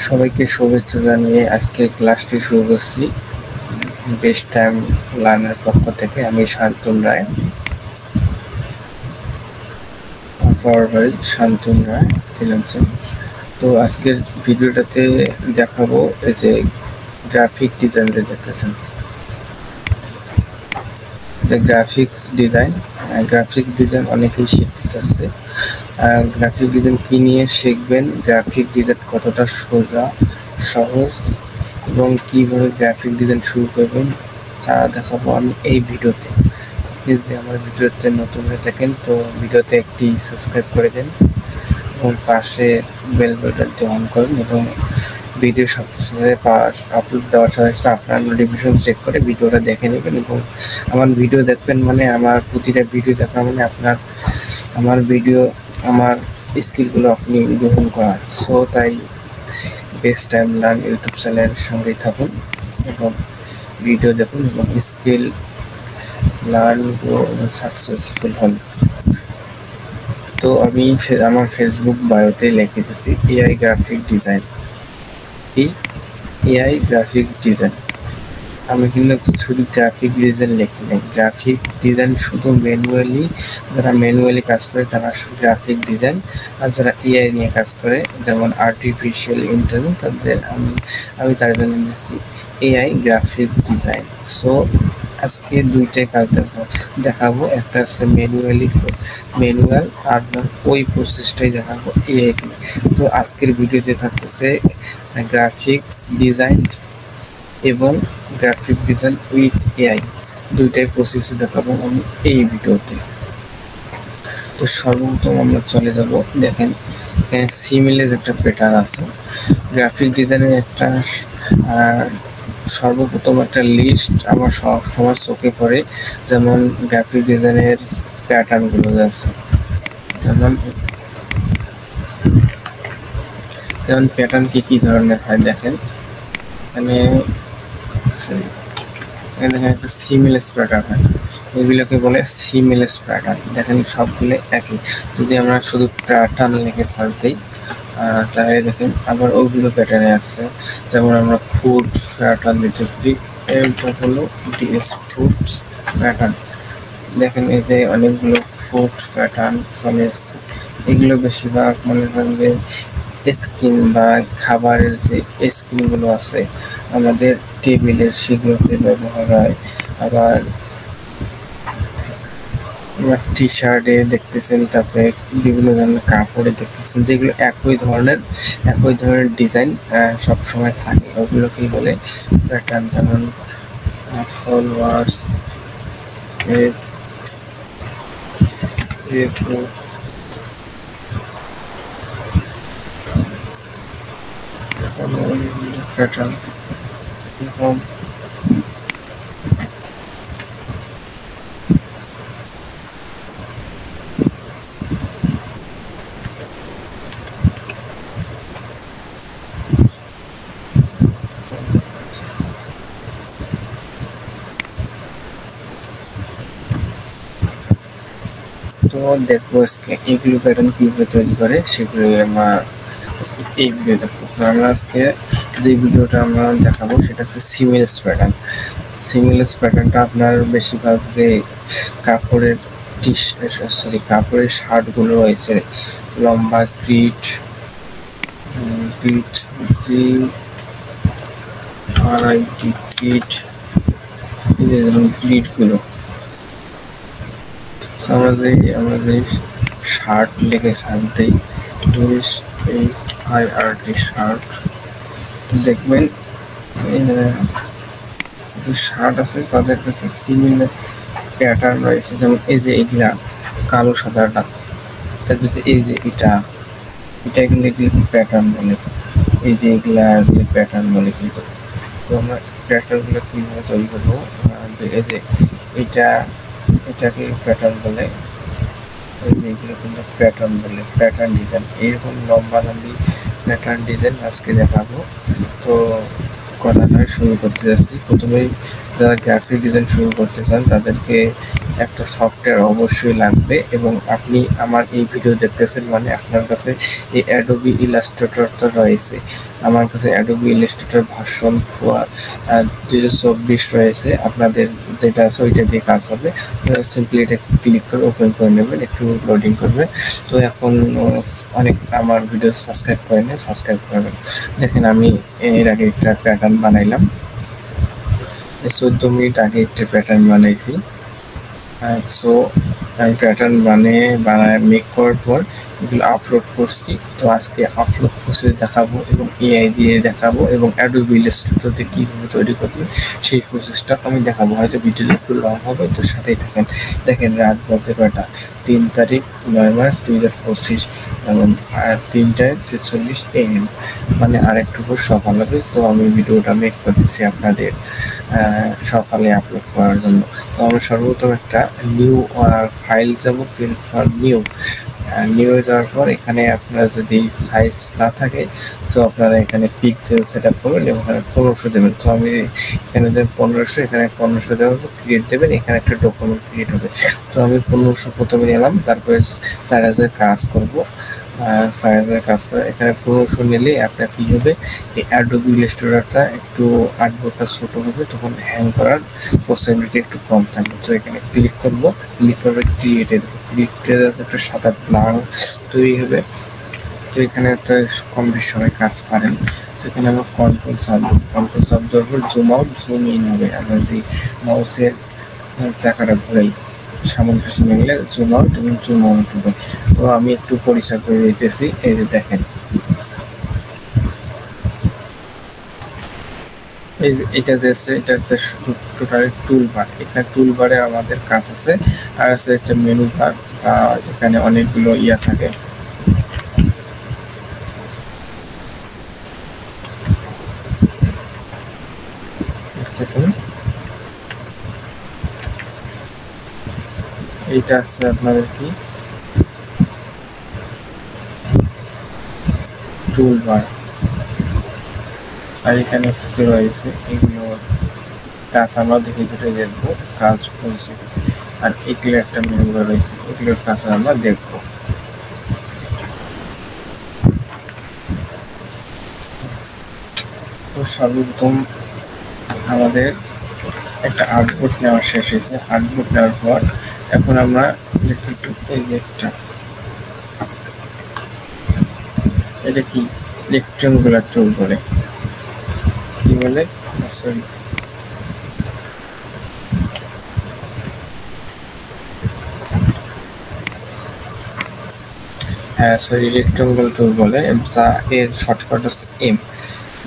সবাইকে শুভেচ্ছা জানিয়ে আজকে ক্লাসটি শুরু করছি বেস্ট টাইম লার্নের পক্ষ থেকে। আমি শান্তনু রায়, শান্তনু রায় ফ্রিল্যান্সিং। তো আজকের ভিডিওটাতে দেখাবো এই যে গ্রাফিক ডিজাইন দেখতেছেন, যে গ্রাফিক্স ডিজাইন অনেকেই শিখতে চাচ্ছে। গ্রাফিক ডিজাইন কি নিয়ে শিখবেন, গ্রাফিক ডিজাইন কতটা সহজ এবং কিভাবে গ্রাফিক ডিজাইন শুরু করবেন তা দেখাবো আমি এই ভিডিওতে। যদি আমার ভিডিওতে নতুন হয়ে থাকেন তো ভিডিওতে একটি সাবস্ক্রাইব করে দেন এবং পাশে বেল বাটনটি অন করুন এবং ভিডিও সবচেয়ে আপলোড দেওয়ার সাথে সাথে আপনার নোটিফিকেশন চেক করে ভিডিওটা দেখে নেবেন। এবং আমার ভিডিও দেখবেন মানে আমার প্রতিটা ভিডিও দেখা মানে আপনার আমার স্কিলগুলো আপনি গ্রহণ করার। সো তাই বেস্ট টাইম লার্ন ইউটিউব চ্যানেলের সঙ্গেই থাকুন এবং ভিডিও দেখুন এবং স্কিল লার্ন এবং সাকসেসফুল হন। তো আমি আমার ফেসবুক বায়োতে লিখে দিয়েছি AI graphic design. AI graphics design, আমি কিন্তু শুধু গ্রাফিক ডিজাইন লিখি নাই। গ্রাফিক ডিজাইন শুধু যারা ম্যানুয়ালি কাজ করে তারা শুধু গ্রাফিক ডিজাইন, আর যারা এআই নিয়ে কাজ করে যেমন আর্টিফিশিয়াল ইন্টেলিজেন্স তাদের আমি তার জন্য দিচ্ছি এআই গ্রাফিক ডিজাইন। সো আজকে দুইটাই কাজ দেখাবো, একটা হচ্ছে ম্যানুয়াল আর ওই প্রসেসটাই দেখাবো এআই। তো আজকের ভিডিওতে থাকতেছে গ্রাফিক্স ডিজাইন এবং গ্রাফিক ডিজাইন উইথ এআই, দুইটাই প্রসেস দেখাবো আমি এই ভিডিওতে। তো সর্বপ্রথম আমরা চলে যাব, দেখেন সিমিলেজ একটা প্যাটার্ন আছে গ্রাফিক ডিজাইনের। একটা সর্বপ্রথম একটা লিস্ট আমার সবার চোখে পড়ে, যেমন গ্রাফিক ডিজাইনের প্যাটার্নগুলো আছে। যেমন প্যাটার্ন কি ধরনের হয় দেখেন, এখানে দেখেন একটা সিমিলেজ প্যাটার্ন হয়, এগুলোকে বলে সিমিলেজ প্যাটার্ন। দেখেন সবগুলো একই। যদি আমরা শুধু প্যাটার্ন লিখে সার্চ দিই তাহলে দেখেন আবার ওগুলো প্যাটার্নে আসছে। যেমন আমরা ফুড প্যাটার্ন দিতে পারি, এটা হলো ডিএস ফুড প্যাটার্ন। দেখেন এই যে অনেকগুলো ফুড প্যাটার্ন চলে এসছে। এগুলো বেশিরভাগ মনে করেন যে স্ক্রিন বা খাবারের যে স্ক্রিনগুলো আছে আমাদের টেবিলের, সেগুলোতে ব্যবহার হয়। আবার টি শার্টে দেখতেছেন, তারপরে বিভিন্ন ধরনের কাপড়ে দেখতেছেন, যেগুলো একই ধরনের ডিজাইন সবসময় থাকে, ওগুলোকেই বলে প্যাটার্ন। যেমন ফলোয়ার্স, প্যাটার্ন এরকম। তো দেখবো আজকে এগুলো প্যাটার্ন কিভাবে তৈরি করে, সেগুলো আমরা এই ভিডিও দেখবো। তো আমরা আজকে যে ভিডিওটা আমরা দেখাবো সেটা হচ্ছে সিমিলেজ প্যাটার্ন। সিমিলেজ প্যাটার্নটা আপনার বেশিরভাগ যে কাপড়ের শার্টগুলো রয়েছে, লম্বা গ্রিড জি আরআইটি গ্রিডগুলো, আমরা যে শার্ট লিখে সার্চ দিই SHIRT শার্ট, তো দেখবেন কিছু শার্ট আছে তাদের কাছে সিমিলার প্যাটার্ন রয়েছে। যেমন এই যে এগুলা কালো সাদাটা, তারপর এই যে এটা কিন্তু প্যাটার্ন বলে, এই যে এগুলা প্যাটার্ন বলে। কিন্তু তো আমরা প্যাটার্নগুলো কীভাবে তৈরি করবো, এই যে এটাকে প্যাটার্ন বলে, এই যে এগুলো কিন্তু প্যাটার্ন বলে, প্যাটার্ন ডিজাইন। এইরকম লম্বা প্যাটার্ন ডিজাইন আজকে দেখাবো। তো কথাটা শুরু করতে যাচ্ছি। প্রথমেই যারা গ্রাফিক ডিজাইন শুরু করতে চান তাদেরকে একটা সফটওয়্যার অবশ্যই লাগবে, এবং আপনি আমার এই ভিডিও দেখতেছেন মানে আপনার কাছে এই অ্যাডোবি ইলাস্ট্রেটরটা রয়েছে। আমার কাছে অ্যাডোবি ইলাস্ট্রেটর ভার্সন 2024 রয়েছে। আপনাদের যেটা আছে ওইটা দিয়ে কাজ হবে। সিম্পলি এটা ক্লিক করে ওপেন করে নেবেন, একটু লোডিং করবে। তো এখন অনেক আমার ভিডিও সাবস্ক্রাইব করে নেয়, সাবস্ক্রাইব করবেন। দেখেন আমি এর আগে একটা প্যাটার্ন বানাইলাম, 14 মিনিট আগে একটা প্যাটার্ন বানাইছি। সো আমি প্যাটার্ন বানায় মেক করার পর এগুলো আপলোড করছি। তো আজকে আপলোড প্রসেস দেখাবো এবং এআই দিয়ে দেখাবো, এবং অ্যাডোবি ইলাস্ট্রেটরতে কীভাবে তৈরি করবে সেই প্রসেসটা আমি দেখাবো। হয়তো ভিডিওটা একটু লং হবে, তো সাথেই থাকেন। দেখেন রাত বাজে কয়টা, 3 তারিখ 9 মার্চ 2025 এবং 3:46 AM, মানে আরেকটু সকাল হবে। তো আমি ভিডিওটা মেক করতেছি আপনাদের সকালে আপলোড করার জন্য। তো আমরা সর্বপ্রথম একটা নিউ ফাইল যাব, প্রিন্ট ফর নিউ যাওয়ার পর এখানে আপনার যদি সাইজ না থাকে তো আপনারা এখানে পিক্সেল সেট আপ করবেন এবং এখানে 1500 দেবেন। তো আমি এখানে দেবেন 1500, এখানে 1500 দেওয়া হবে, ক্রিয়েট দেবেন, এখানে একটা ডকুমেন্ট ক্রিয়েট হবে। তো আমি 1500 প্রথমে নিলাম, তারপরে 4000 কাজ করব। 4000 কাজ করে এখানে 1500 নিলে আপনার কী হবে, এই অ্যাডোবি ইলাস্ট্রেটরটা একটু আর্টবোর্ডটা ছোট হবে, তখন হ্যাং করার পসিবিলিটি একটু কম থাকবে। তো এখানে ক্লিক করব, ক্লিক করে ক্রিয়েটে দেবো, ক্রিয়েটে একটা সাদা ব্ল্যাঙ্ক তৈরি হবে। তো এখানে একটা কম বেশি সবাই কাজ পারেন। তো এখানে আমরা কন্ট্রোল চাপ দেওয়ার পর জুম আউট জুম ইন হবে। আমরা যে মাউসের চাকাটা ঘুরাই সামনে পিছনে গেলে জুম আউট এবং জুম আউট হবে। তো আমি একটু পরিচয় করে দিতেছি। এই যে দেখেন, এই যে এটা যে আছে এটা হচ্ছে টোটালি টুল বার। এখানে টুল বারে আমাদের কাজ আছে, আর আছে একটা মেনু বার যেখানে অনেকগুলো ইয়া থাকে। এইটা আছে আপনাদের কি টুল বার, আর এখানে কিছু রয়েছে এগুলো কাজ আমরা দেখে ধরে দেখবো কাজ করছে, আর এগুলো একটা মেনু বার রয়েছে, এগুলোর কাজ আমরা দেখবো। তো সর্বপ্রথম আমাদের একটা আর্টবোর্ড নেওয়া শেষ হয়েছে। আর্টবোর্ড নেওয়ার পর এখন আমরা দেখতেছি এই যে একটা, এটা কি রেক্টেঙ্গুলার টুল বলে, কি বলে সরি রেক্টেঙ্গুলার টুল বলে, যা এর শর্টকাট আছে এম।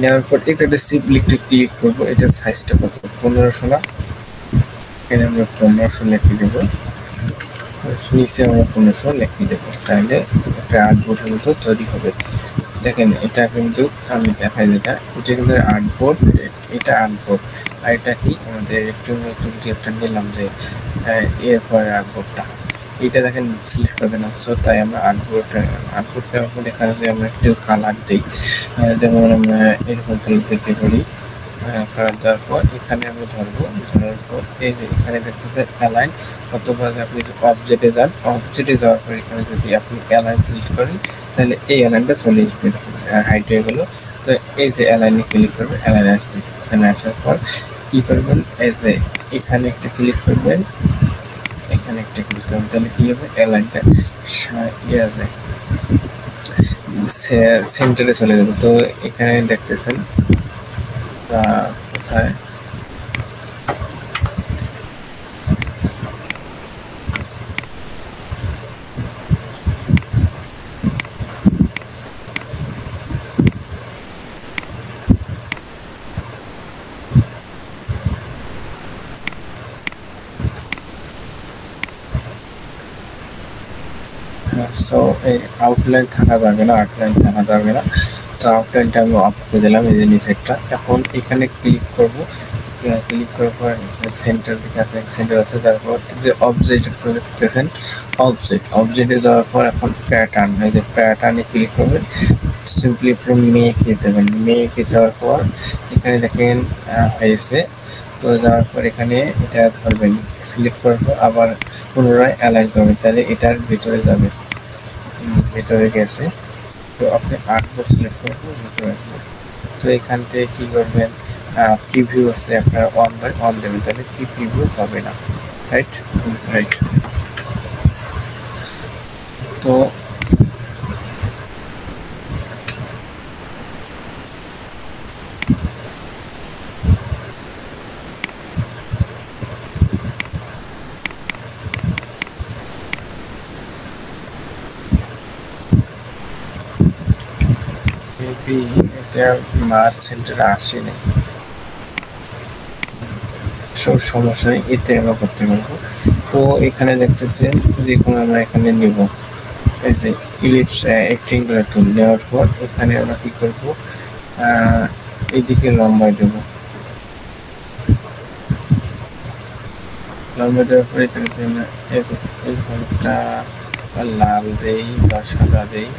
নেওয়ার পর এখানে সিম্পলি ক্লিক করবো। এটার সাইজটা কত, 1500 না, এখানে আমরা 1500 লিখে দেবো, নিচে আমরা 1500 লিখে দেবো, তাহলে একটা আর্টবোর্ডের মতো তৈরি হবে। দেখেন এটা কিন্তু আমি দেখাই, এটা কিন্তু আর্টবোর্ড, এটা আর্টবোর্ড, আর এটা কি আমাদের একটু একটা নিলাম যে এরপরে আর্টবোর্ডটা, এইটা দেখেন সিলেক্ট করবেন আসছো। তাই আমরা আর্টবোর্ড নেওয়ার পর এখানে যে আমরা একটু কালার দিই, যেমন আমরা এরকম কালার দিতে পারি। কালার দেওয়ার পর এখানে আমরা ধরবো, ধরার পর এই যে এখানে দেখতেছে অ্যালাইন, অথবা আপনি যে অবজেক্টে যান, অবজেক্টে যাওয়ার পর এখানে যদি আপনি অ্যালাইন সিলেক্ট করেন তাহলে এই অ্যালাইনটা চলে আসবে, হাইট হয়ে গেলো। তো এই যে অ্যালাইনে ক্লিক করবে, অ্যালাইন আসবে। এখানে আসার পর কী করবেন, এই যে এখানে একটা ক্লিক করবেন, এখানে একটা ক্লিক করবেন, তাহলে কী হবে, অ্যালাইনটা ইয়ে যায় সেন্টারে চলে যাবে। তো এখানে দেখতেছেন কোথায় সো এই আউটলাইন থাকা যাবে না, তো আউটলাইনটা আমি অফ করে দিলাম, এই যে নিচেরটা। এখন এখানে ক্লিক করব, ক্লিক করার পর সেন্টার দিকে আছে, সেন্টার আছে। তারপর যে অবজেক্ট দেখতেছেন, অবজেক্টে যাওয়ার পর এখন প্যাটার্ন, এই যে প্যাটার্নে ক্লিক করবেন, সিম্পলি আপনি মেকে যাবেন। মেকে যাওয়ার পর এখানে দেখেন হয়েছে তো যাওয়ার পর এখানে এটা ধরবেন, সিলেক্ট করার পর আবার পুনরায় অ্যালাইন করবেন, তাহলে এটার ভিতরে যাবে, ভিতরে গেছে। তো আপনি আর্টবোর্ড সিলেক্ট করবেন, ভিতরে আসবেন। তো এখান থেকে কী করবেন, প্রিভিউ আছে, আপনার অন বাই অন দেবেন, তাহলে কি প্রিভিউ হবে না, রাইট রাইট। তো মেবি এটা মার্চ সেন্টারে আসেনি, সব সমস্যা নেই, এতে আমরা করতে পারবো। তো এখানে দেখতেছেন যে কোনো আমরা এখানে নিব, এই যে ইলিপস রেক্টেঙ্গুলার টুল নেওয়ার পর এখানে আমরা কি করব, এইদিকে লম্বাই দেব, লম্বা দেওয়ার পর এখানে যে আমরা এই ঘরটা লাল দেই বা সাদা দেই,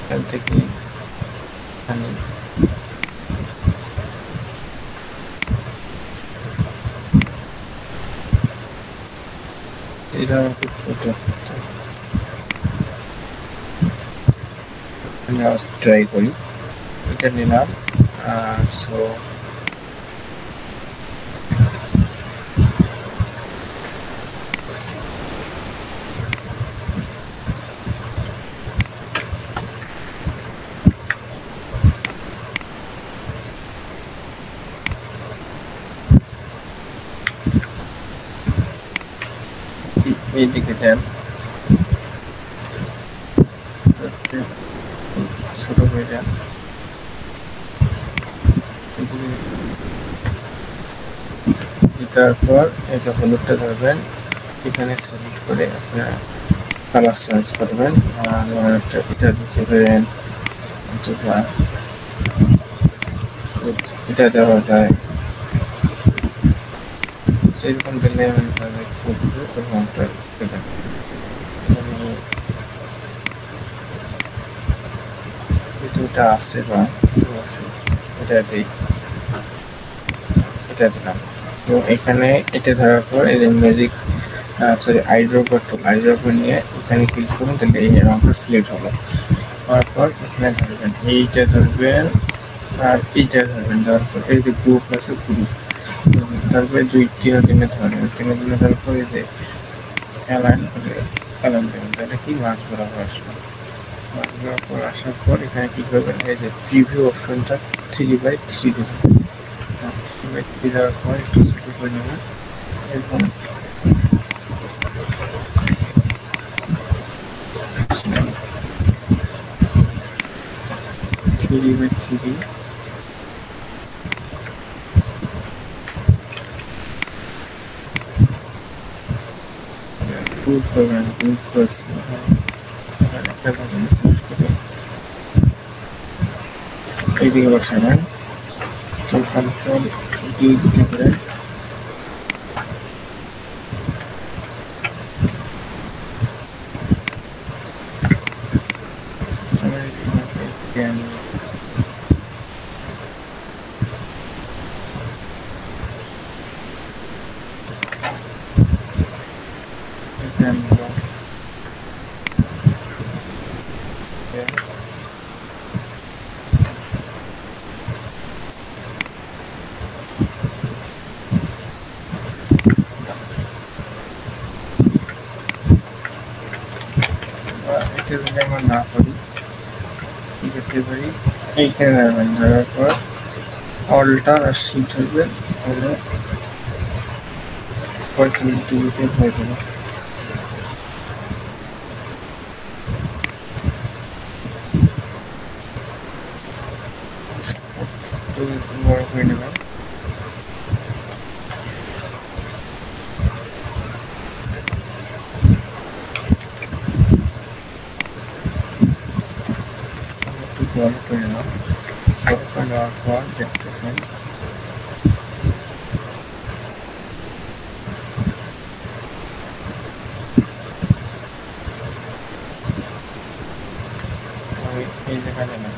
এখান থেকে এখানে এটা আমাকে ছোটো ট্রাই করি, এটা নিলাম। সো এইদিকে দেন, ছোট হয়ে যান, তারপর এই যে হলুদটা ধরবেন, এখানে সিলেক্ট করে আপনারা কালার চেঞ্জ করবেন, এটা দিতে পারেন, অথবা এটা দেওয়া যায়, সেরকম দিলে দুটা আছে বা এটা দিই, এটা দিলাম। তো এখানে এটা ধরার পর এই যে ম্যাজিক সরি আইড্রপার টুল, আইড্রপার নিয়ে এখানে ক্লিক করুন, তাহলে এই রঙটা সিলেক্ট হলো। তারপর এখানে ধরবেন, এইটা ধরবেন আর এইটা ধরবেন, দেওয়ার পর এই যে গ্রুপ আছে গ্রুপ, তারপরে তিনে ধরবেন, তিনে ধরার পর এই যে অ্যালাইন করে অ্যালাইন দেবেন, তাহলে কি মাছ বরাবর আসলো, মাছ বরাবর আসার পর এখানে কি করবেন, এই যে প্রিভিউ অপশনটা 3x3 দেবেন, 3x3 দেওয়ার পর একটু ছোটো করে নেবেন, এবং গ্রুপ করবেন, গ্রুপ করছি এইদিকে বসাবেন, তো কন্ট্রোল ডি দিতে পারেন, এটা যদি আমরা না করি কি করতে পারি, এইখানে ধরবেন, ধরার পর অল্টার আর শিফট ধরবেন, তাহলে 45 ডিগ্রিতে হয়ে যাবে। বড় করে নেবেন, বড় করে নেওয়া, বড় করে নেওয়ার পর দেখতেছেন এই যেখানে না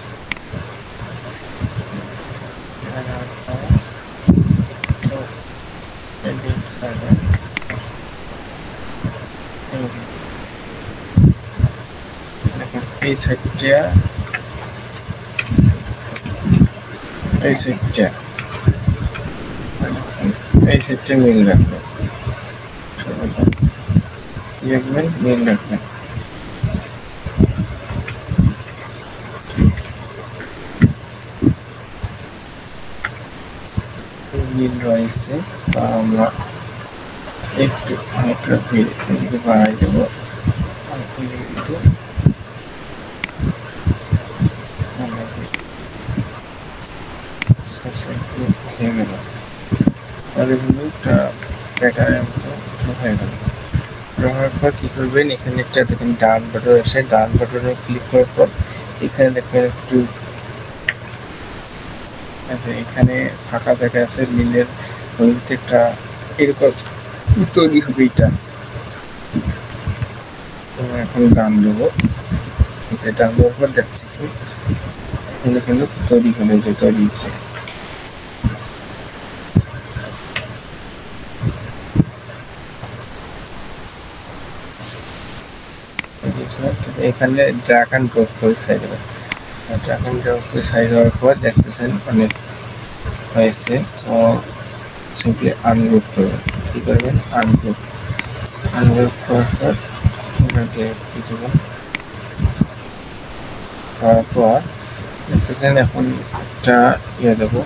এই সাইডটা এই সাইডটা মিল রাখবেন, মিল রাখবেন। মিল রয়েছে, তা আমরা একটু বাড়াই দেবো। হয়ে গেল, প্যাটার্নের মতো হয়ে গেল। হওয়ার পর কি করবেন, এখানে একটা দেখেন ডান বাটন আছে, ডান বাটনে ক্লিক করার পর এখানে দেখবেন একটু আচ্ছা এখানে ফাঁকা জায়গা আছে, নীলের মধ্যে একটা এরকম তৈরি হবে। এটা এখন ডান দেবো, যে ডান দেওয়ার পর দেখছি কিন্তু তৈরি হলে যে তৈরি হচ্ছে। এখানে ড্র্যাগ অ্যান্ড ড্রপ করে সাইড হবে, ড্র্যাগ অ্যান্ড ড্রপ করে সাইড হওয়ার পর দেখতেছেন অনেক হয়েছে। তো সিম্পলি আনগ্রুপ করবেন। কী করবেন, আনগ্রুপ করার পর কিছুক্ষণ করার পর দেখতেছেন এখন একটা ইয়ে দেবো,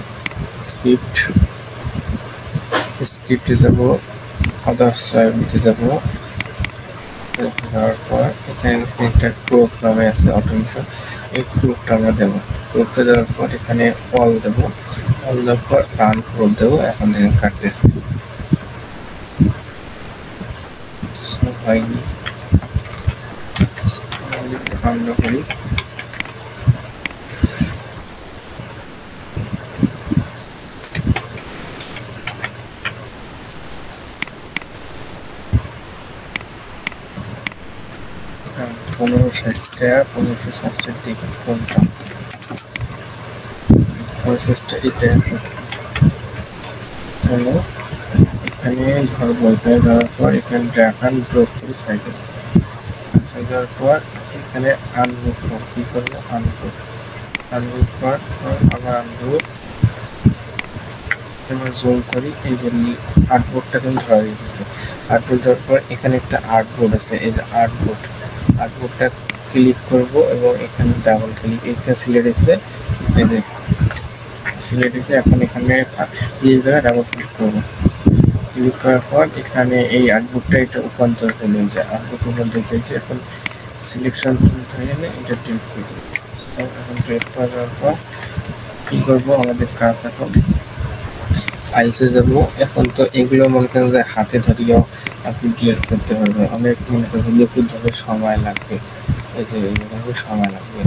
স্ক্রিপ্টে যাবো, আদার্স নিচে যাবো। যাওয়ার পর এখানে একটা ক্রপ নামে আছে অটোমেশন, এই ক্রপটা আমরা দেবো। ক্রপটা দেওয়ার পর এখানে অল দেবো, অল দেওয়ার পর রান ক্রপ দেবো। এখন এখানে কাটতেছে হয়নি, আমরা করি $1560 দিকে কোনটা প্রসেসটা এটা আছে। হলো এখানে ধরবো, এখানে যাওয়ার পর এখানে ড্র্যাগ অ্যান্ড ড্রপ করে সাইকেল যাওয়ার পর এখানে আনগ্রুপ করবো। কী করবো, আনগ্রুপ করার পর আবার আনগ্রুপ জুম করি। এই যে আর্টবোর্ডটা কিন্তু ধরা দিতেছে। আর্টবোর্ড দেওয়ার পর এখানে একটা আর্টবোর্ড আছে, এই যে আর্টবোর্ডটা ক্লিক করব এবং এখানে ডাবল ক্লিক, এখানে সিলেক্ট এসে এই যে সিলেক্ট এসে এখন এখানে এই জায়গায় ডাবল ক্লিক করবো। ক্লিক করার পর এখানে এই আর্টবোর্ডটা এটা রূপান্তর হয়ে যায়, আর্টবোর্ড রূপান্তর হয়েছে। এখন সিলেকশন হয়ে গেলে এটা ডিলিট করে দেবো। এখন ডিলিট করার পর কী করবো, আমাদের কাজ এখন ফাইলসে যাবো। এখন তো এগুলো মনে করেন যে হাতে ধরিয়েও আপনি ডিলিট করতে পারবেন, অনেক মনে করেন লিকুইড ধরে সময় লাগবে। এই যে এইভাবে সময় লাগবে,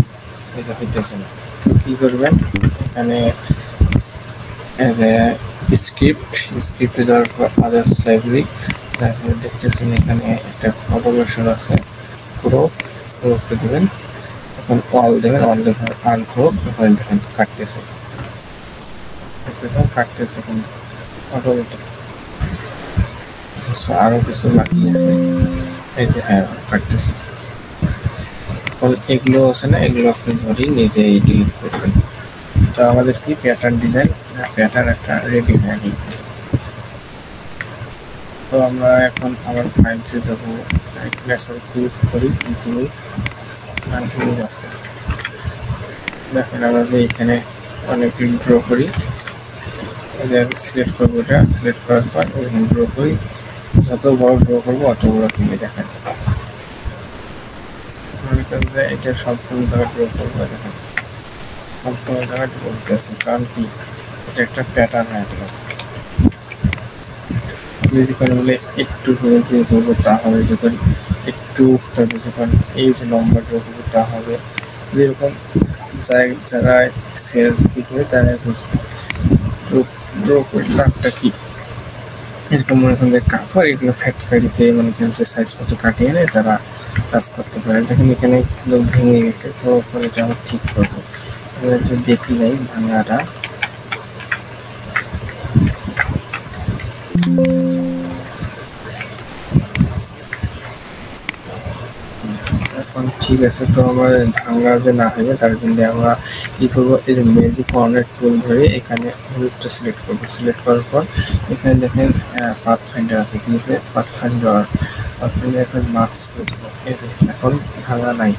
এই যে হইতেছে না। কী করবেন, এখানে এই যে স্ক্রিপ্টে যাওয়ার পর আদার্স লাইব্রেরি, তারপরে দেখতেছেন এখানে একটা অটোমেশন আছে, ক্রপে দেবেন। এখন অল দেবেন, অল দেবেন আনক্রপ, এখন দেখেন কাটতেছে কিন্তু অটোমেটিক। আরো কিছু বাকি আছে, এই যে হ্যাঁ কাটতেছে। এগুলো আছে না, এগুলো আপনি ধরি নিজেই ডিলিট করবেন। তো আমাদের কি প্যাটার্ন ডিজাইন, প্যাটার্ন একটা রেডি হয়ে গেল। তো আমরা এখন আমার ফাইলসে যাবো, ক্লিক করি, গ্রুপ আছে। দেখেন আমরা যে এখানে অনেক ড্র করি, সিলেক্ট করবো, এটা সিলেক্ট করার পর এখানে ড্র করি, যত বড় ড্র করবো অত বড় কিনে দেখেন। মনে করেন যে এটা সম্পূর্ণ জায়গায় ড্র করবো, দেখেন সম্পূর্ণ জায়গায় ড্র করতেছে, কারণ কি এটা একটা প্যাটার্ন হয়ে গেল। আপনি যখন বলে একটু ড্র করবো তা হবে, যখন একটু তবে যখন এই যে লম্বা ড্র করবো তা হবে। যেরকম জায়গায় সেলস কি করে তারা বুঝবে ড্র করি লাভটা কি। এরকম মনে করেন যে কাপড় এগুলো ফ্যাক্টরিতে মনে করেন যে সাইজ মতো কাটিয়ে এনে তারা কাজ করতে পারে। দেখেন এখানে লোক ভেঙে গেছে, তো পরে এটা আমরা ঠিক করবো। এবার যে দেখি নাই ভাঙাটা, এখন ঠিক আছে। তো আমার ভাঙা যে না হয়ে তার জন্য আমরা কি করবো, এই যে ম্যাজিক কর্নার টুল ধরে এখানে হলুদটা সিলেক্ট করবো। সিলেক্ট করার পর এখানে দেখেন পাথ ফাইন্ডার আছে, কি আছে পাথ ফাইন্ডার, এখন মার্কস করে দেবো। এই যে এখন ভাঙা নাই।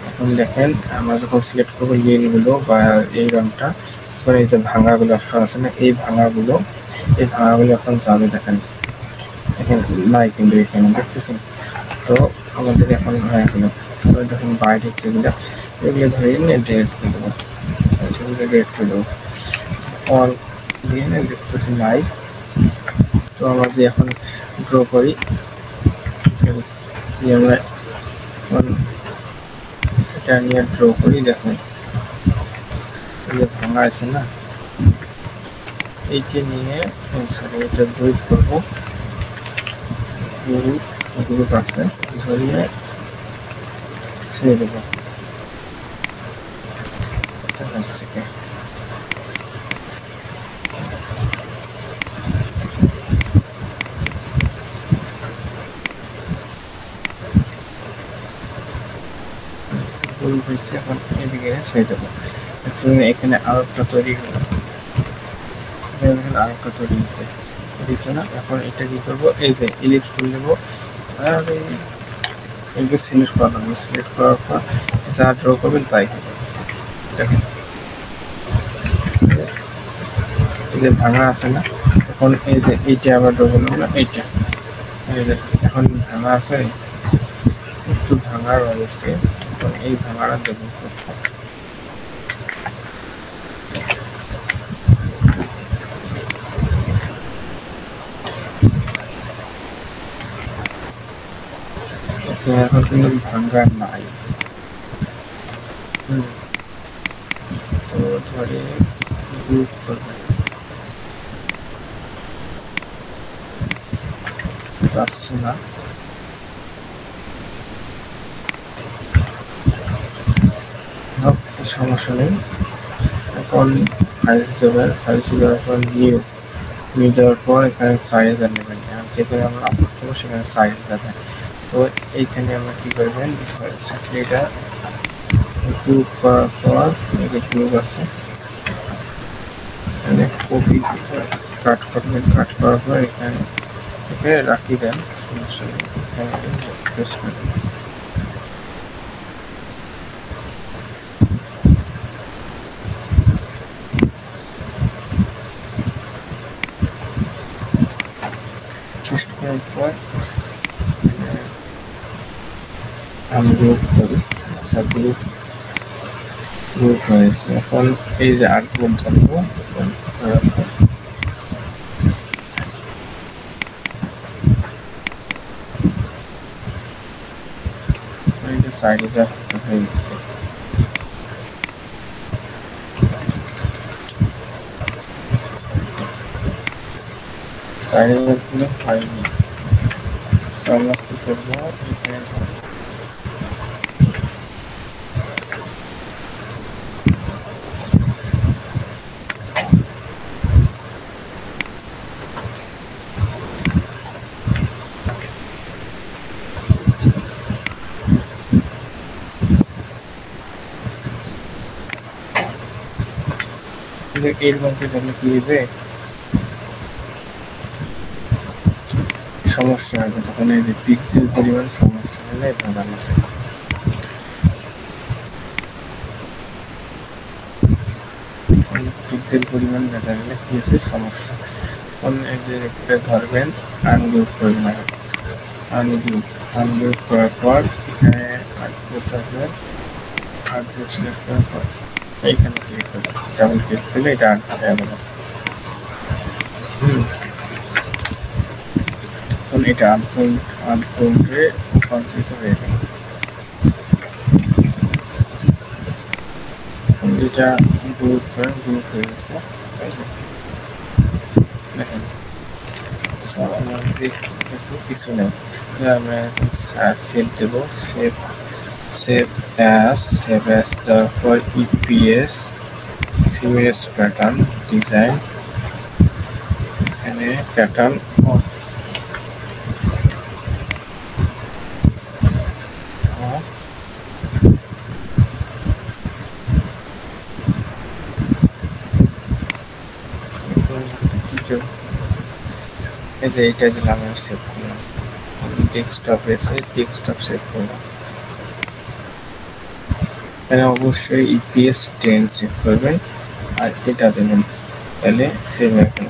এখন দেখেন আমরা যখন সিলেক্ট করবো নীলগুলো বা এই রংটা, তখন এই যে ভাঙাগুলো অপশন আছে না, এই ভাঙাগুলো এখন যাবে। দেখেন নাই কিন্তু এখানে দেখতেছেন। তো আমাদের এখন হয়ে গেল। দেখুন বাইরে সেগুলো এগুলো ধরে নিয়ে ডেট করে দেবো, সেগুলো ডেট করে দেবো অল দিয়ে দেখতেছি নাই। তো আমরা যে এখন ড্র করি, আমরা এটা নিয়ে ড্র করি। দেখুন যে ভাঙা আছে না, এইটা নিয়ে এটা গ্রুপ করবো, গ্রুপ আছে ধরিয়ে ছেড়ে দেবো। এখন এদিকে ছেড়ে দেবো। এখানে আরেকটা তৈরি হলো, আরেকটা তৈরি হয়েছে না। এখন এটা কি করবো, এই যে ইলিপস টুল নেবো আর এগুলো সিলেক্ট করা হবে। সিলেক্ট করার পর যা ড্র করবেন তাই হবে। দেখেন এই যে ভাঙা আছে না, এখন এই যে এইটা আবার ড্র করলাম না, এইটা এই যে এখন ভাঙা আছে, একটু ভাঙা রয়েছে। এখন এই ভাঙাটা দেবো। এখন কিন্তু ভাঙা নাই। তো ধরে গ্রুপ করবে, যাচ্ছে না। সমস্যা নেই। এখন ফাইলস যাওয়ার পর নিউ যাওয়ার পর এখানে 4000 নেবেন। যেখানে আমরা আপলোড করবো সেখানে 4000। তো এইখানে আমরা কি করবেন, এটা গ্রুপ করার পর গ্রুপ আছে, এখানে কপি কাট করবেন। কাট করার পর এখানে রাখি দেন, সমস্যা নেই। এখানে পেস্ট করবেন। পেস্ট করার পর আমি গ্রুপ করি। আচ্ছা গ্রুপ হয়েছে। এখন এই যে আর্টবোর্ড ধরবো, সাইডে যা হয়ে গেছে। সাইডে গুলো হয়নি, আমরা কি করবো, এরকম কি হবে, সমস্যা হবে। তখন এই যে পিক্সেল পরিমাণ সমস্যা হলে ভাঙা গেছে। পিক্সেল পরিমাণ দেখা গেলে কি হয়েছে সমস্যা। তখন এই যে ধরবেন, আনগ্রুপ করবেন। আনগ্রুপ করার পর এখানে আনগ্রুপ থাকবেন। আনগ্রুপ সিলেক্ট করার পর এইখানে ক্লিক করবেন। ডাবল ক্লিক দিলে এটা আনগ্রুপ হয়ে গেল। এখন এটা আনফোল্ডে রূপান্তরিত হয়ে গেল। এটা গ্রুপ হয়ে গেছে। দেখেন সো আমাদের কিছু নেই, আমরা সেভ দেব, সেভ অ্যাজ তারপর ইপিএস সিমিলাস প্যাটার্ন ডিজাইন, এখানে প্যাটার্ন অফ এই যে এইটা দিলাম, আমি সেভ করলাম, ডেস্কটপ এসে ডেস্কটপ সেভ করলাম। এখানে অবশ্যই ইপিএস 10 সেভ করবেন আর এটা দেবেন, তাহলে সেভ হয়ে গেল।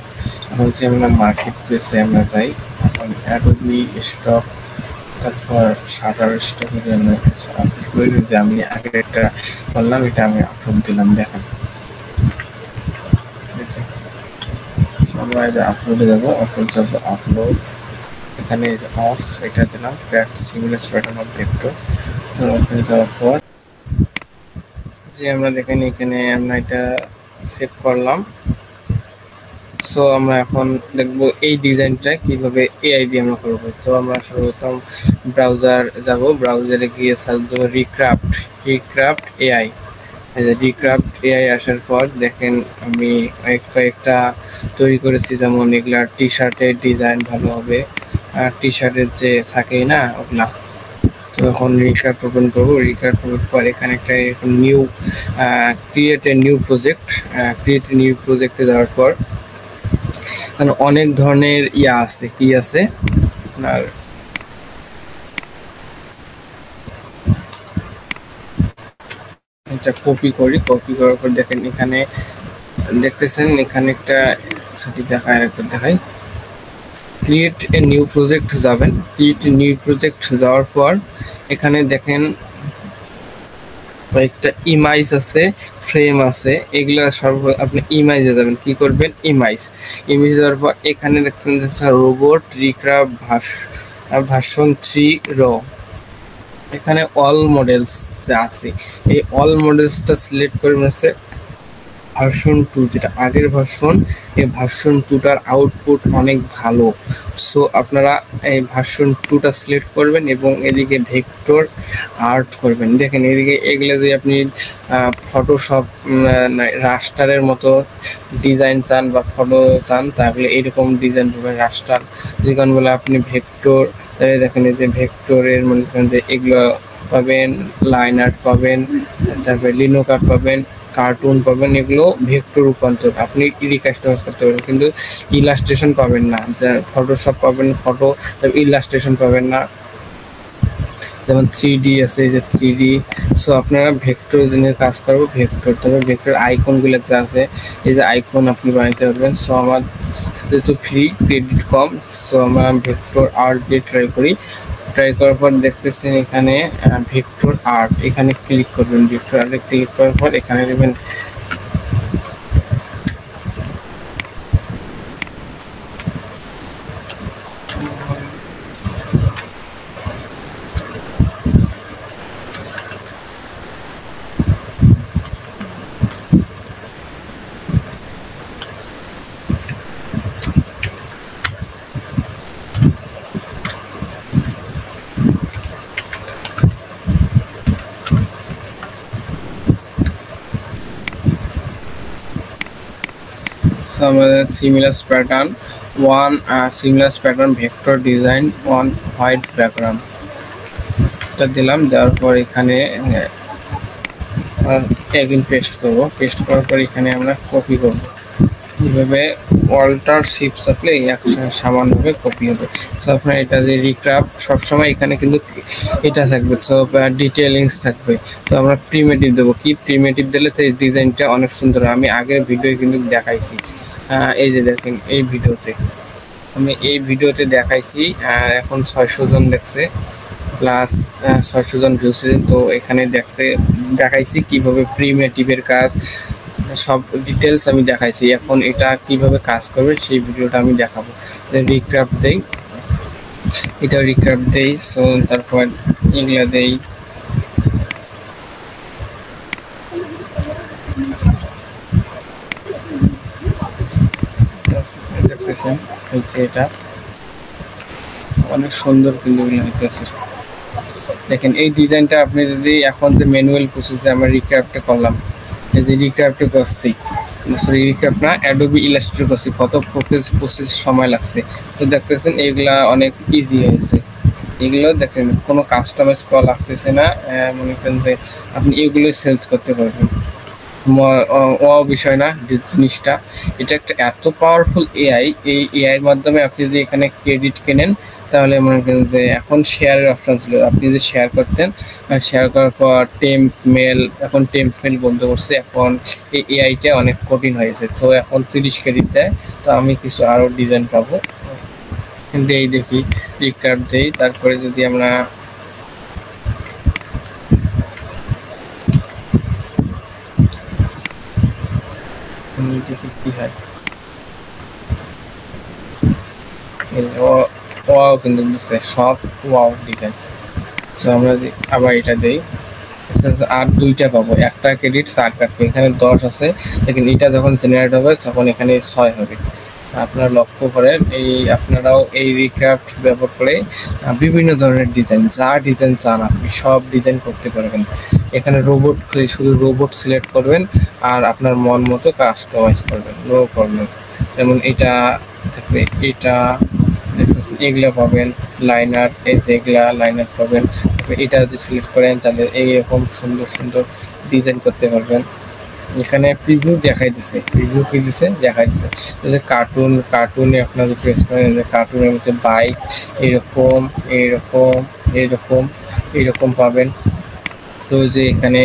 এখন যে আমরা মার্কেট প্লেসে আমরা যাই, এখন অ্যাডোবি স্টক, তারপর শাটার স্টকে যে আমরা আপলোড করি, যে আমি আগে একটা করলাম, এটা আমি আপলোড দিলাম, দেখেন ঠিক আছে। আমরা এটা আপলোডে যাবো, আপলোড, এখানে যে অফ এটা দিলাম, সিমিলাস প্যাটার্ন অফ ভেক্টর। তো ওখানে যাওয়ার পর যে আমরা দেখেন এখানে আমরা এটা সেভ করলাম। সো আমরা এখন দেখবো এই ডিজাইনটা কিভাবে এআই দিয়ে আমরা করবো। তো আমরা সর্বপ্রথম ব্রাউজার যাব, ব্রাউজারে গিয়ে সার্চ দেবো রিক্রাফট এআই। রিক্রাফট এআই আসার পর দেখেন আমি কয়েকটা তৈরি করেছি, যেমন এগুলা টি শার্টের ডিজাইন ভালো হবে, টি শার্টের যে থাকেই না ওগুলা। তো এখন রিক্রাফট ওপেন করবো, রিক্রাফট ওপেন পর এখানে একটা নিউ ক্রিয়েট এ নিউ প্রজেক্টে যাওয়ার পর মানে অনেক ধরনের আছে, কি আছে আপনার এটা কপি করার পর দেখেন এখানে দেখতেছেন, এখানে একটা ছবি দেখাই ক্রিয়েট এ নিউ প্রজেক্ট যাবেন। ক্রিয়েট এ নিউ প্রজেক্ট যাওয়ার পর এখানে দেখেন কয়েকটা ইমেজ আছে, ফ্রেম আছে, এগুলা আপনি ইমেজে যাবেন, কি করবেন ইমেজ যাওয়ার পর এখানে দেখছেন রোবট রিক্রাফট ভার্সন 3 র, এখানে অল মডেলস যে আছে এই অল মডেলসটা সিলেক্ট করবেন হচ্ছে ভার্সন 2, যেটা আগের ভার্সন, এই ভার্সন 2টার আউটপুট অনেক ভালো। সো আপনারা এই ভার্সন 2টা সিলেক্ট করবেন এবং এদিকে ভেক্টর আর্ট করবেন। দেখেন এদিকে এগুলো যদি আপনি ফটোশপ রাস্টারের মতো ডিজাইন চান বা ফটো চান, তাহলে এরকম ডিজাইন পাবেন রাস্টার। যেখানে বলে আপনি ভেক্টর, তাহলে দেখেন এই যে ভেক্টরের মনে করেন যে এগুলো পাবেন, লাইন আর্ট পাবেন, তারপরে লিনো কার্ড পাবেন, কার্টুন পাবেন, এগুলো ভেক্টর রূপান্তর আপনি কাস্টমাইজ করতে পারবেন, কিন্তু ইলাস্ট্রেশন পাবেন না। ফটোশপ পাবেন ফটো, ইলাস্ট্রেশন পাবেন না। যেমন 3D আছে, যে 3D। সো আপনারা ভেক্টর জন্য কাজ করবো, ভেক্টর, তবে ভেক্টর আইকনগুলো যা আছে এই যে আইকন আপনি বানাতে পারবেন। সো আমার যেহেতু ফ্রি ক্রেডিট কম, সো আমরা ভেক্টর আর্ট দিয়ে ট্রাই করার পর দেখতেছেন এখানে ভেক্টর আর্ট, এখানে ক্লিক করবেন। ভেক্টর আর্টে ক্লিক করার পর এখানে দেবেন আমাদের similar pattern 1 similar pattern vector design 1 white background এটা দিলাম। দেওয়ার পর এখানে এগেইন পেস্ট করার পর এখানে আমরা কপি করব। এইভাবে অল্টার শিফট চাপলে একসঙ্গে সামান্যভাবে কপি হবে। সো আপনার এটা যে রিক্রাফট সবসময় এখানে কিন্তু এটা থাকবে, সো ডিটেলিংস থাকবে। তো আমরা প্রিমেটিভ দেবো, কি প্রিমেটিভ দিলে তো এই ডিজাইনটা অনেক সুন্দর। আমি আগের ভিডিও কিন্তু দেখাইছি, এই যে দেখেন এই ভিডিওতে আমি দেখাইছি। এখন 600 জন দেখছে, প্লাস 600 জন ভিউছে। তো এখানে দেখাইছি কিভাবে প্রিমেটিভের কাজ, সব ডিটেলস আমি দেখাইছি। এখন এটা কিভাবে কাজ করবে সেই ভিডিওটা আমি দেখাবো। রিক্রাফট দেই, এটা রিক্রাফট দেই। সো তারপর এগুলা দেই, দেখতেছেন হয়েছে এটা। অনেক সুন্দর কিন্তু এগুলো হইতেছে। দেখেন এই ডিজাইনটা আপনি যদি এখন যে ম্যানুয়াল প্রসেসে আমরা রিক্রাফটে করলাম, এই যে রিক্রাফটে করছি, সরি রিক্রাফট না, অ্যাডোবি ইলাস্ট্রেটর করছি, কত প্রসেস সময় লাগছে। তো দেখতেছেন এইগুলা অনেক ইজি হয়েছে। এগুলো দেখেন কোনো কাস্টমাইজ করা লাগতেছে না, মনে করেন যে আপনি এগুলোই সেলস করতে পারবেন। বিষয় না জিনিসটা, এটা একটা এত পাওয়ারফুল এআই। এই এআইয়ের মাধ্যমে আপনি যদি এখানে ক্রেডিট কেনেন তাহলে মনে করেন যে এখন শেয়ারের অপশন ছিল, আপনি যদি শেয়ার করতেন, শেয়ার করার পর টেম্প মেল, এখন টেম্প মেল বন্ধ করছে, এখন এই এআইটা অনেক কঠিন হয়েছে। তো এখন 30 ক্রেডিট দেয়। তো আমি কিছু আরও ডিজাইন পাবো, দেই দেখি রিক্রাফট দেই। তারপরে যদি আমরা দেখি কি হয়, ওয়াও কিন্তু বুঝছে সব ওয়াও ডিজাইন। সো আমরা আবার এটা দেই, আর দুইটা পাবো, একটা ক্রেডিট 4 কাটবে, এখানে 10 আছে, লেকিন এটা যখন জেনারেট হবে তখন এখানে 6 হবে। আপনারা লক্ষ্য করেন, এই আপনারাও এই রিক্রাফট ব্যবহার করে বিভিন্ন ধরনের ডিজাইন, যা ডিজাইন চান আপনি সব ডিজাইন করতে পারবেন। এখানে রোবট, শুধু রোবট সিলেক্ট করবেন আর আপনার মন মতো কাস্টমাইজ করবেন, নো প্রবলেম। যেমন এটা থাকবে, এটা দেখতেছেন এগুলা পাবেন, লাইনার, এই যে এগুলা লাইনার পাবেন। এটা যদি সিলেক্ট করেন তাহলে এইরকম সুন্দর সুন্দর ডিজাইন করতে পারবেন। এখানে প্রিভিউ দেখাই দিছে, প্রিভিউ কি দিছে দেখাই দিছে, যে কার্টুনে আপনারা যদি প্রেস করেন, যে কার্টুনের মধ্যে বাইক এরকম এরকম এরকম এরকম পাবেন। তো যে এখানে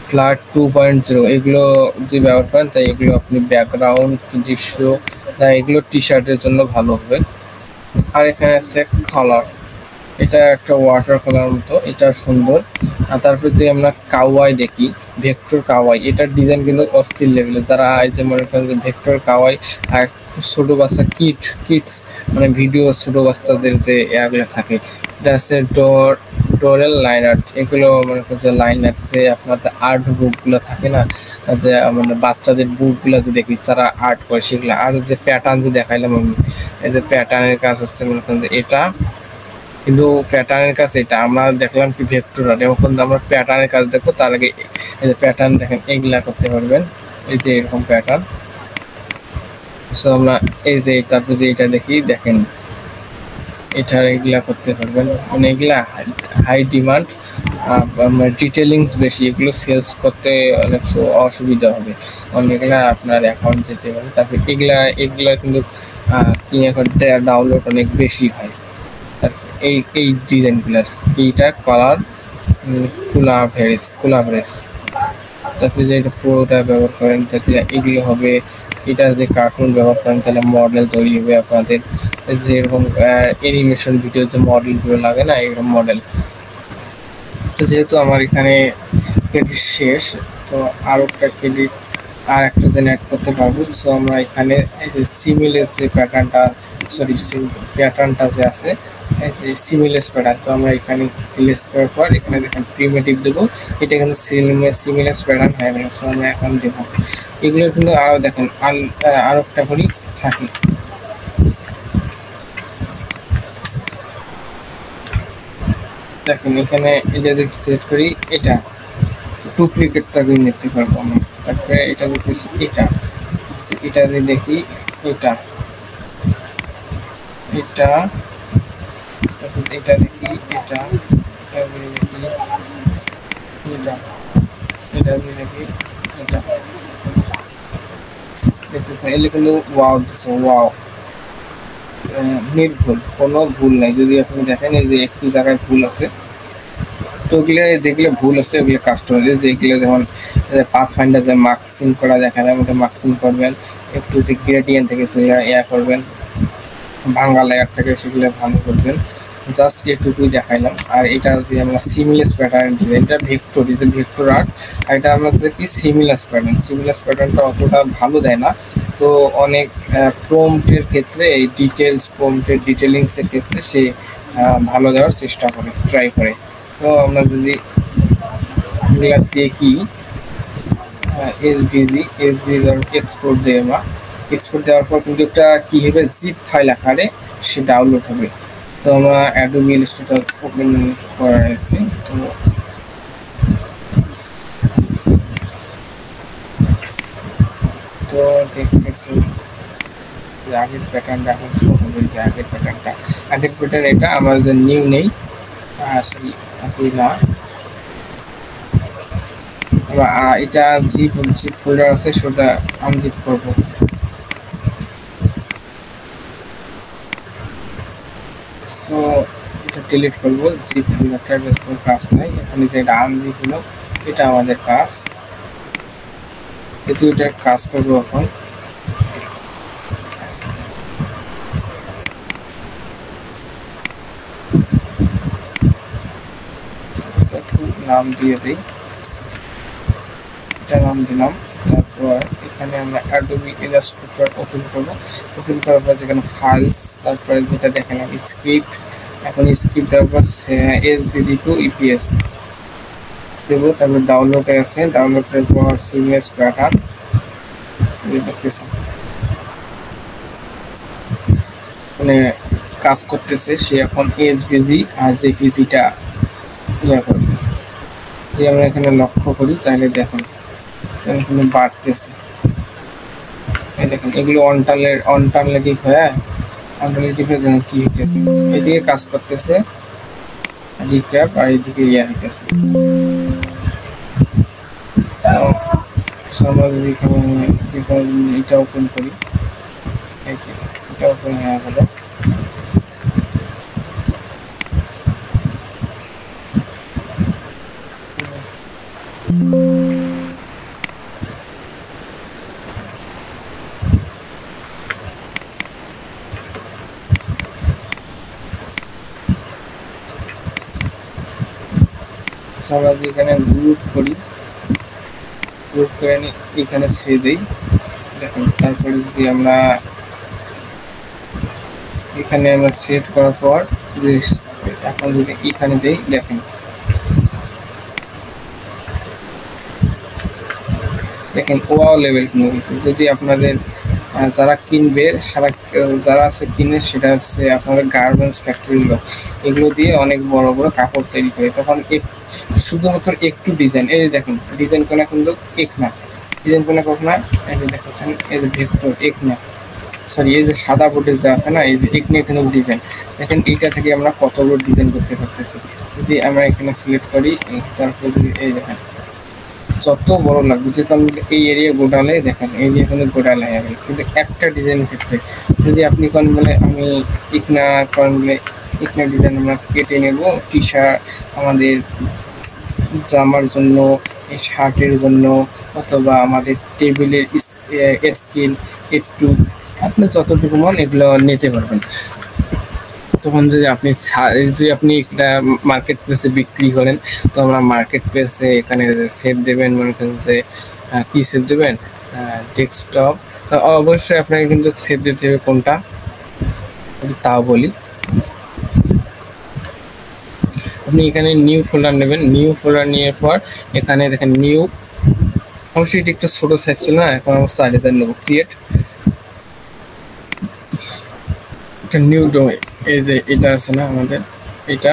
ফ্লাড 2.0 এগুলো যদি ব্যবহার করেন তাই এগুলো আপনি ব্যাকগ্রাউন্ড দৃশ্য, তাই এগুলো টি শার্টের জন্য ভালো হবে। আর এখানে আছে কালার, এটা একটা ওয়াটার কালার মতো, এটা সুন্দর। আর তারপর যে আমরা কাওয়াই দেখি, ভেক্টর কাওয়াই, এটার ডিজাইন কিন্তু অস্থির লেভেলে। যারা এই যে মনে করেন যে ভেক্টর কাওয়াই আর ছোট বাচ্চা কিডস মানে ভিডিও, ছোট বাচ্চাদের যে এগুলো থাকে, এটা আছে ডোরেল লাইন আর্ট। এগুলো মনে করেন যে লাইন আর্ট, যে আপনাদের আর্ট বুকগুলো থাকে না, যে মানে বাচ্চাদের বুকগুলো যে দেখি তারা আর্ট করে সেগুলো। আর যে প্যাটার্ন যে দেখাইলাম আমি, এই যে প্যাটার্নের কাজ আছে, মনে করেন যে এটা কিন্তু প্যাটার্নের কাছে, এটা আমরা দেখলাম কি ভেক্টর আর্ট, এখন আমরা প্যাটার্নের কাজ দেখবো। তার আগে এই যে প্যাটার্ন দেখেন, এইগুলা করতে পারবেন, এই যে এরকম প্যাটার্ন। সো আমরা এই যে তারপর যে এটা দেখি, দেখেন এটা এগুলা করতে পারবেন। মানে এগুলা হাই ডিমান্ড, ডিটেলিংস বেশি, এগুলো সেলস করতে অনেক অসুবিধা হবে, কারণ এগুলা আপনার অ্যাকাউন্ট যেতে পারে। তারপর এগুলা কিন্তু কিনে করতে ডাউনলোড অনেক বেশি হয়। এই ডিজাইনগুলার, এইটা কালার কুলাভেরেজ। তারপরে যে এটা পুরোটা ব্যবহার করেন তাহলে এগুলো হবে। এটা যে কার্টুন ব্যবহার করেন তাহলে মডেল তৈরি হবে আপনাদের, যেরকম অ্যানিমেশন ভিডিও যে মডেলগুলো লাগে না, এরকম মডেল। তো যেহেতু আমার এখানে ক্রেডিট শেষ, তো আরও একটা ক্রেডিট আর একটা জেনারেট করতে পারবো। সো আমরা এখানে এই যে সিমিলেস যে প্যাটার্নটা যে আছে, এই যে সিমিলেস প্যাটার্ন, তো আমরা এখানে ক্লিক করার পর এখানে দেখেন প্রিমিটিভ দেবো, এটা এখানে সিমিলেস প্যাটার্ন হয়ে গেল। সো আমরা এখন দেবো এগুলো কিন্তু আরও দেখেন আরও একটা করি থাকে। দেখেন এখানে এটা যদি সিলেক্ট করি, এটা ডুপ্লিকেটটা নিতে পারবো আমি। তারপরে এটা দেখতেছি, এটা যদি দেখি, এটা তারপর এটা দেখি, এটা দেখি, এটা দেখতেছেন, এগুলো কিন্তু ওয়াও দিচ্ছে, ওয়াও নির্ভুল, কোনো ভুল নাই। যদি আপনি দেখেন এই যে একটু জায়গায় ভুল আছে, তো ওগুলো যেগুলো ভুল আছে ওগুলো কাস্টমাইজ, যেগুলো যেমন পাথফাইন্ডার যে মার্কসিং করা দেখায় ওটা মার্কসিং করবেন, একটু যে গ্রেডিয়েন্ট থেকে করবেন, ভাঙা লেয়ার থেকে সেগুলো ভালো করবেন। জাস্ট এটুকুই দেখাইলাম। আর এটা যে আমরা সিমিলাস প্যাটার্ন দিই, এটা ভেক্টর আর্ট, আর এটা আমাদের কি সিমিলাস প্যাটার্নটা অতটা ভালো দেয় না। তো অনেক প্রম্পটের ক্ষেত্রে, এই প্রম্পটের ডিটেলিংসের ক্ষেত্রে সে ভালো দেওয়ার চেষ্টা করে, ট্রাই করে। তো আমরা যদি দেখি এসবিজি এক্সপোর্ট দেওয়ার পর কিন্তু একটা কি হবে, জিপ ফাইল আকারে সে ডাউনলোড হবে। তো আমরা অ্যাডোবি ইলাস্ট্রেটর ওপেন করে নিয়েছি। তো দেখতেছি যে আগের প্যাটার্নটা এখন শো হবে, যে আগের প্যাটার্ন এটা আমার যে নিউ নেই আসলে না, এটা জিপ ফোল্ডার আছে সেটা আনজিপ করবো। সো এটা ডিলিট করবো, জিপ ফোল্ডারটার কোনো কাজ নাই। এখানে যে এটা আনজিপ হলো এটা আমাদের কাজ, যেহেতু এটা কাজ করবো এখন। নাম দিয়ে দিই, এটা নাম দিলাম। তারপর এখানে আমরা অ্যাডোবি ইলাস্ট্রেটর ওপেন করবো। ওপেন করার পর যেখানে ফাইলস, তারপরে যেটা দেখালাম স্ক্রিপ্ট, এখন স্ক্রিপ্ট দেওয়ার পর এসভিজি টু ইপিএস দেবো। তারপর ডাউনলোডে আছে, ডাউনলোডের পর সিমলেস প্যাটার্ন দেখতেছেন মানে কাজ করতেছে। সে এখন এসভিজি আর জেপিজিটা ইয়া করবে। যদি আমরা এখানে লক্ষ্য করি তাহলে দেখুন এখানে বাড়তেছে, এই দেখুন এগুলো অনটার্নলেটিক হয়ে দেখুন কি হইতেছে, এদিকে কাজ করতেছে রিক্যাপ আর এদিকে ইয়া হইতেছে। আমরা যদি এটা ওপেন করি, এই যে এটা ওপেন হয়ে গেল। আমরা যেখানে গ্রুপ করে এখানে ছেড়ে দিই দেখুন। তারপরে যদি আমরা এখানে সেট করার পর যে এখন যদি এখানে দেই দেখেন ওয়াও লেভেল কিনে গেছে। যদি আপনাদের যারা কিনবে যারা আছে কিনে, সেটা হচ্ছে আপনাদের গার্মেন্টস ফ্যাক্টরিগুলো, এগুলো দিয়ে অনেক বড় বড় কাপড় তৈরি করে। তখন শুধুমাত্র একটু ডিজাইন, এই দেখেন ডিজাইন কোনা কিন্তু এক না, ডিজাইন কোনা কখন না, এই যে দেখাচ্ছেন এই যে ভেক্টর এক না, সরি এই যে সাদা বোর্ডের যে আছে না, এই যে এক নিয়ে কিন্তু ডিজাইন দেখেন। এইটা থেকে আমরা কত বড় ডিজাইন করতে পারতেছি। যদি আমরা এখানে সিলেক্ট করি, তারপর যদি এই দেখেন যত বড় লাগবে, যে কারণ এই এরিয়া গোডালে দেখেন এরিয়া কিন্তু গোডালে হবে, কিন্তু একটা ডিজাইনের ক্ষেত্রে যদি আপনি কোন বলে আমি ইকনা কোন বলে ইকনা ডিজাইন আমরা কেটে নেব, টি শার্ট আমাদের জামার জন্য, এই শার্টের জন্য, অথবা আমাদের টেবিলের স্কিন একটু আপনি যতটুকু মন এগুলো নিতে পারবেন। তখন যদি আপনি একটা মার্কেট প্লেসে বিক্রি করেন, তো আমরা মার্কেট প্লেসে এখানে সেভ দেবেন, মনে করেন যে কি সেভ দেবেন, ডেস্কটপ। তো অবশ্যই আপনাকে কিন্তু সেভ দিতে হবে কোনটা, তাও বলি। আপনি এখানে নিউ ফোল্ডার নেবেন, নিউ ফোল্ডার নেওয়ার পর এখানে দেখেন নিউ, অবশ্যই এটা একটু ছোট সাইজ ছিল না, এখন আমরা 4000 নেব। ক্রিয়েট নিউ ডোমেইন, এই যে এটা আছে না আমাদের, এটা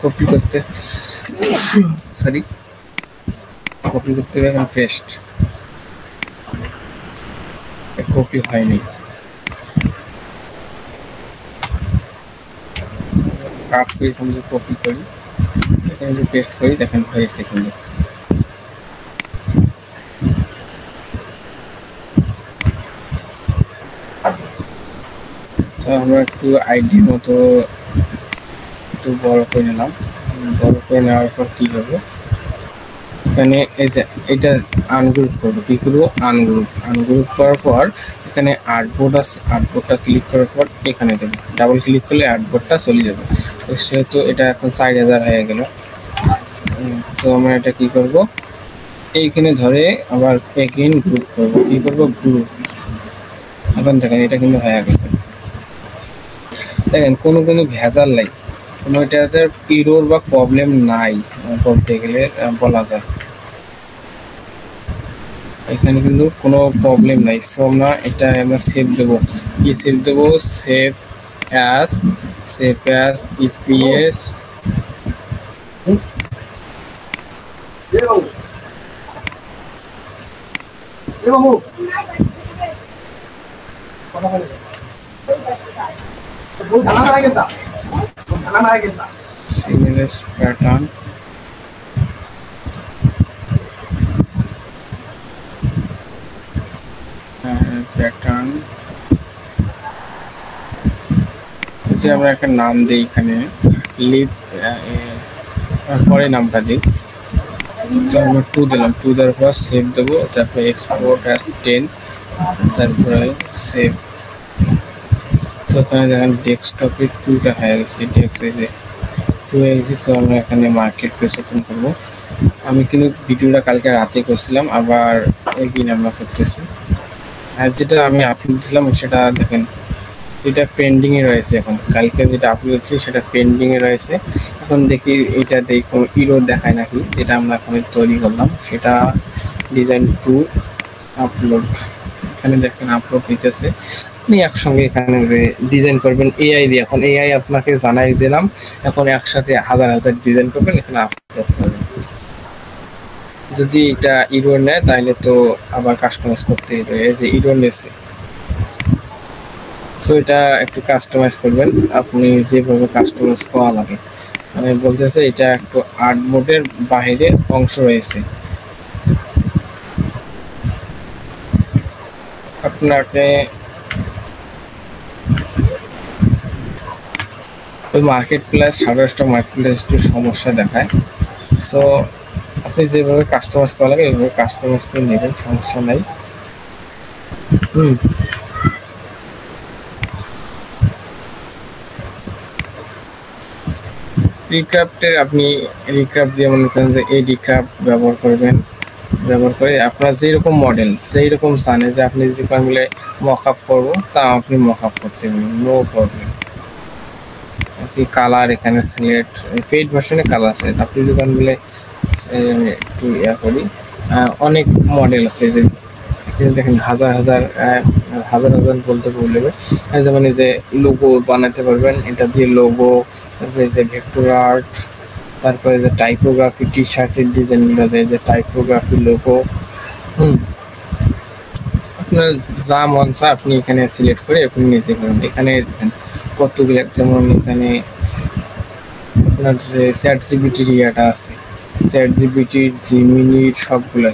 কপি করতে হবে, এখন পেস্ট, কপি হয়নি, কাট করে এখানে যে কপি করি, এখানে যে পেস্ট করি দেখেন হয়েছে কিন্তু। তো আমরা একটু আইডি মতো একটু বড় করে নিলাম, বড় করে নেওয়ার পর কি হবে, এখানে এই যে এটা আনগ্রুপ করবো, কি করবো আনগ্রুপ করার পর এখানে আর্টবোর্ড আছে, আর্টবোর্ডটা ক্লিক করার পর এখানে দেবো, ডাবল ক্লিক করলে আর্টবোর্ডটা চলে যাবে। তো সেহেতু এটা এখন 4000 হয়ে গেল। তো আমরা এটা কি করব, এইখানে ধরে আবার এগেইন গ্রুপ করবো, কি করবো গ্রুপ। এখন দেখেন এটা কিন্তু হয়ে গেছে, দেখেন কোনো ভেজাল নাই, কোনো এটাতে ইরোর বা প্রবলেম নাই বলতে গেলে বলা যায়, এখানে কিন্তু কোনো প্রবলেম নাই। সো আমরা এটা আমরা সেভ দেবো, কি সেভ দেবো, save as save as EPS CLS pattern যে আমরা একটা নাম দিই এখানে লিভ পরে নামটা দিই তো আমরা 2 দিলাম 2 দেওয়ার পর সেভ দেবো তারপরে এক্সপোর্ট অ্যাজ 10 তারপরে সেভ তো এখানে দেখেন ডেস্কটপে 2টা হয়ে গেছে ডেস্ক এই যে 2 হয়ে গেছে তো আমরা এখানে মার্কেট প্লেস ওপেন করবো আমি কিন্তু ভিডিওটা কালকে রাতে করছিলাম আবার একদিন আমরা করতেছি আর যেটা আমি আপলোড দিলাম সেটা দেখেন এটা পেন্ডিং এ রয়েছে এখন কালকে যেটা আপলোড হচ্ছে সেটা পেন্ডিং এ রয়েছে এখন দেখি এটা দেখো ইরো দেখায় নাকি যেটা আমরা এখন তৈরি করলাম সেটা ডিজাইন 2 আপলোড এখানে দেখেন আপলোড হইতেছে আপনি একসঙ্গে এখানে যে ডিজাইন করবেন এআই দিয়ে এখন এআই আপনাকে জানাই দিলাম এখন একসাথে হাজার হাজার ডিজাইন করবেন এখানে আপলোড করবেন যদি এটা ইরোর নেয় তাহলে তো আবার কাস্টমাইজ করতে হবে এই যে ইরোর নেছে তো এটা একটু কাস্টমাইজ করবেন আপনি যেভাবে কাস্টমাইজ করা লাগে মানে বলতেছে এটা একটু আর্ট মোডের বাইরে অংশ রয়েছে আপনাকে ওই মার্কেট প্লেস 10.5টা মার্কেট প্লেস একটু সমস্যা দেখায় সো আপনি যেভাবে কাস্টমাইজ করা লাগে এইভাবে কাস্টমাইজ করে নেবেন সমস্যা নাই রিক্রাফটের আপনি রিক্রাফট দিয়ে মনে করেন যে এই রিক্রাফট ব্যবহার করবেন ব্যবহার করে আপনার যেরকম মডেল সেই রকম জানে যে আপনি যদি মিলে মকআপ করবো তা আপনি মকআপ করতে পারবেন নো প্রবলেম আপনি কালার এখানে সিলেক্ট পেইড ভার্সনে কালার আছে আপনি যদি মিলে একটু ইয়া করি অনেক মডেল আছে যে দেখেন হাজার হাজার বলতে বলবে যেমন এই যে লোগো বানাতে পারবেন এটা দিয়ে লোগো তারপরে যে ভেক্টর আর্ট তারপরে যে টাইপোগ্রাফি টি শার্টের ডিজাইনগুলো যায় যে টাইপোগ্রাফি লোগো আপনার যা মন চায় আপনি এখানে সিলেক্ট করে আপনি নিতে পারেন এখানে কতগুলো যেমন এখানে আপনার যে চ্যাট জিপিটির ইয়াটা আছে চ্যাট জিপিটির জিমিনির সবগুলো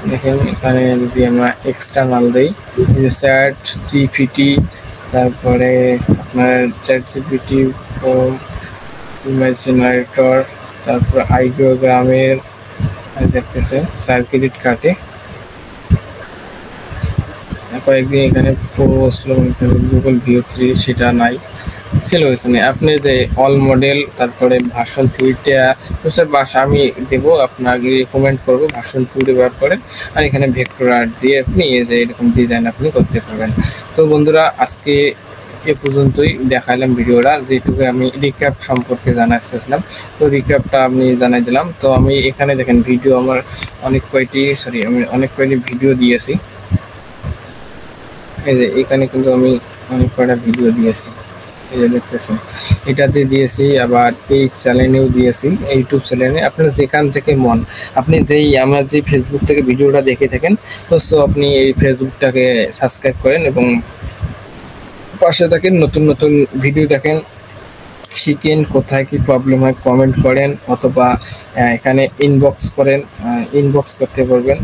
দেখেন এখানে যদি আমরা এক্সটার্নাল দেই যে চ্যাট জিপিটি তারপরে আপনার চ্যাট জিপিটি ইমেজ জেনারেটর তারপর আইডিওগ্রামের দেখতেছে সার্কিট কাটে কয়েকদিন এখানে গুগল ভিউ 3 সেটা নাই ছিল এখানে আপনি যে অল মডেল তারপরে ভার্সন 3টা বাস আমি দেবো আপনাকে রিকমেন্ড করবো ভার্সন 2 ব্যবহার করেন আর এখানে ভেক্টর আর্ট দিয়ে আপনি এই যে এরকম ডিজাইন আপনি করতে পারবেন তো বন্ধুরা আজকে এ পর্যন্তই দেখাইলাম ভিডিওটা যেটুকু আমি রিক্যাপ সম্পর্কে জানাচ্ছিলাম তো রিক্যাপটা আমি জানাই দিলাম তো আমি এখানে দেখেন ভিডিও আমার আমি অনেক কয়টি ভিডিও দিয়েছি এই যে এখানে কিন্তু আমি অনেক কয়টা ভিডিও দিয়েছি এই যে দেখতেছেন এটাতে দিয়েছি আবার এই চ্যানেলেও দিয়েছি ইউটিউব চ্যানেলে আপনার যেখান থেকে মন আপনি যেই আমার যে ফেসবুক থেকে ভিডিওটা দেখে থাকেন তো সো আপনি এই ফেসবুকটাকে সাবস্ক্রাইব করেন এবং পাশে থাকেন নতুন নতুন ভিডিও দেখেন শিখেন কোথায় কি প্রবলেম হয় কমেন্ট করেন অথবা এখানে ইনবক্স করতে পারবেন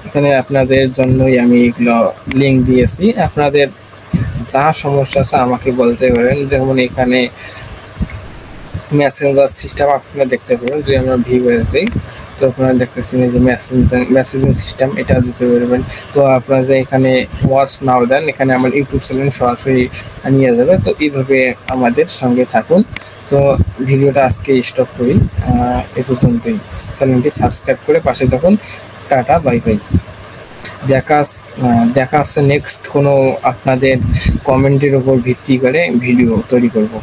এখানে আপনাদের জন্যই আমি এগুলো লিঙ্ক দিয়েছি আপনাদের যা সমস্যা আছে আমাকে বলতে পারেন যেমন এখানে মেসেঞ্জার সিস্টেম আপনারা দেখতে পারেন যদি আমরা ভিউয়ার্স দিই তো আপনারা দেখতেছেন যে মেসেজিং সিস্টেম এটা দিতে পারবেন তো আপনারা যে এখানে ওয়াচ নাও দেন এখানে আমার ইউটিউব চ্যানেল সরাসরি নিয়ে যাবে তো এইভাবে আমাদের সঙ্গে থাকুন তো ভিডিওটা আজকে স্টপ করি এ পর্যন্তই চ্যানেলটি সাবস্ক্রাইব করে পাশে থাকুন টাটা বাই বাই দেখা আসছে নেক্সট কোনো আপনাদের কমেন্টের উপর ভিত্তি করে ভিডিও তৈরি করব।